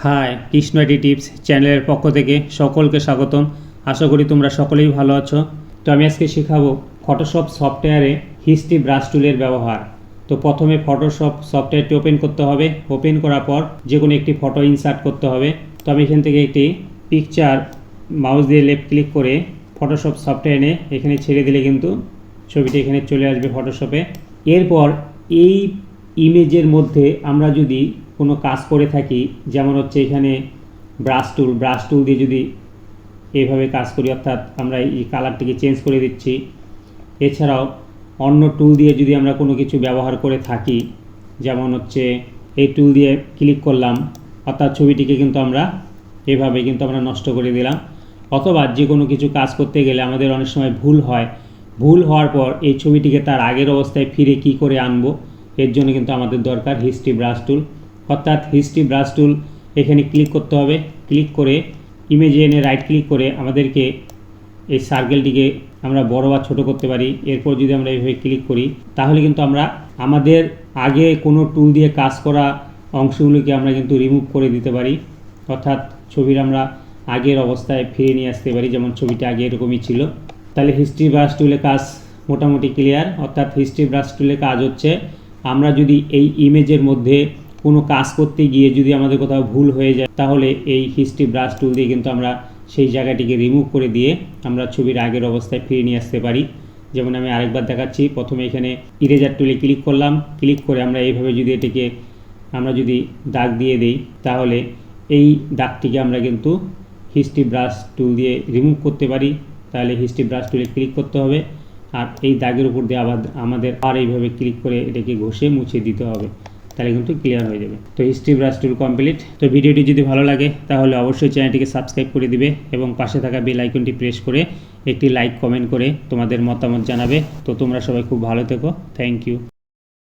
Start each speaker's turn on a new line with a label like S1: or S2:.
S1: High Krishna IT tips চ্যানেলের পক্ষ থেকে সকলকে স্বাগতম। আশা করি তোমরা সকলেই ভালো আছো। তো আমি আজকে শেখাবো ফটোশপ সফটওয়্যারে হিস্ট্রি ব্রাশ টুলের ব্যবহার। তো প্রথমে ফটোশপ সফটওয়্যারটি ওপেন করতে হবে। ওপেন করার পর যে কোনো একটি ফটো ইনসার্ট করতে হবে। তো আমি এখান থেকে একটি পিকচার মাউস দিয়ে লেফট ক্লিক করে ফটোশপ সফটওয়্যার এনে এখানে ছেড়ে দিলে কিন্তু ছবিটি এখানে চলে আসবে ফটোশপে। এরপর এই ইমেজের মধ্যে আমরা যদি কোনো কাজ করে থাকি, যেমন হচ্ছে এখানে ব্রাশ টুল দিয়ে যদি এইভাবে কাজ করি, অর্থাৎ আমরা এই কালারটিকে চেঞ্জ করে দিচ্ছি। এছাড়াও অন্য টুল দিয়ে যদি আমরা কোনো কিছু ব্যবহার করে থাকি, যেমন হচ্ছে এই টুল দিয়ে ক্লিক করলাম, অর্থাৎ ছবিটিকে কিন্তু আমরা এভাবে কিন্তু আমরা নষ্ট করে দিলাম। অথবা যে কোনো কিছু কাজ করতে গেলে আমাদের অনেক সময় ভুল হয়। ভুল হওয়ার পর এই ছবিটিকে তার আগের অবস্থায় ফিরে কি করে আনবো, এর জন্য কিন্তু আমাদের দরকার হিস্ট্রি ব্রাশ টুল। অর্থাৎ হিস্ট্রি ব্রাশ টুল এখানে ক্লিক করতে হবে। ক্লিক করে ইমেজে এনে রাইট ক্লিক করে আমাদেরকে এই সার্কেলটিকে আমরা বড় বা ছোট করতে পারি। এরপর যদি আমরা এইভাবে ক্লিক করি তাহলে কিন্তু আমরা আমাদের আগে কোনো টুল দিয়ে কাজ করা অংশগুলিকে আমরা কিন্তু রিমুভ করে দিতে পারি। অর্থাৎ ছবির আমরা আগের অবস্থায় ফিরে নিয়ে আসতে পারি, যেমন ছবিটা আগে এরকমই ছিল। তাহলে হিস্ট্রি ব্রাশ টুলের কাজ মোটামুটি ক্লিয়ার। অর্থাৎ হিস্ট্রি ব্রাশ টুলের কাজ হচ্ছে আমরা যদি এই ইমেজের মধ্যে কোনো কাজ করতে গিয়ে যদি আমাদের কোথাও ভুল হয়ে যায়, তাহলে এই হিস্ট্রি ব্রাশ টুল দিয়ে কিন্তু আমরা সেই জায়গাটিকে রিমুভ করে দিয়ে আমরা ছবির আগের অবস্থায় ফিরে নিয়ে আসতে পারি। যেমন আমি আরেকবার দেখাচ্ছি। প্রথমে এখানে ইরেজার টুলে ক্লিক করলাম। ক্লিক করে আমরা এইভাবে যদি এটাকে আমরা যদি দাগ দিয়ে দিই, তাহলে এই দাগটিকে আমরা কিন্তু হিস্ট্রি ব্রাশ টুল দিয়ে রিমুভ করতে পারি। তাহলে হিস্ট্রি ব্রাশ টুলে ক্লিক করতে হবে, আর এই দাগের উপর দিয়ে আবার আমাদের আর এইভাবে ক্লিক করে এটাকে ঘষে মুছে দিতে হবে। তাহলে কিন্তু ক্লিয়ার হয়ে যাবে। তো হিস্ট্রি ব্রাশ টুল কমপ্লিট। তো ভিডিওটি যদি ভালো লাগে তাহলে অবশ্যই চ্যানেলটিকে সাবস্ক্রাইব করে দিবে এবং পাশে থাকা বেল আইকনটি প্রেস করে একটি লাইক কমেন্ট করে তোমাদের মতামত জানাবে। তো তোমরা সবাই খুব ভালো থেকো। Thank you.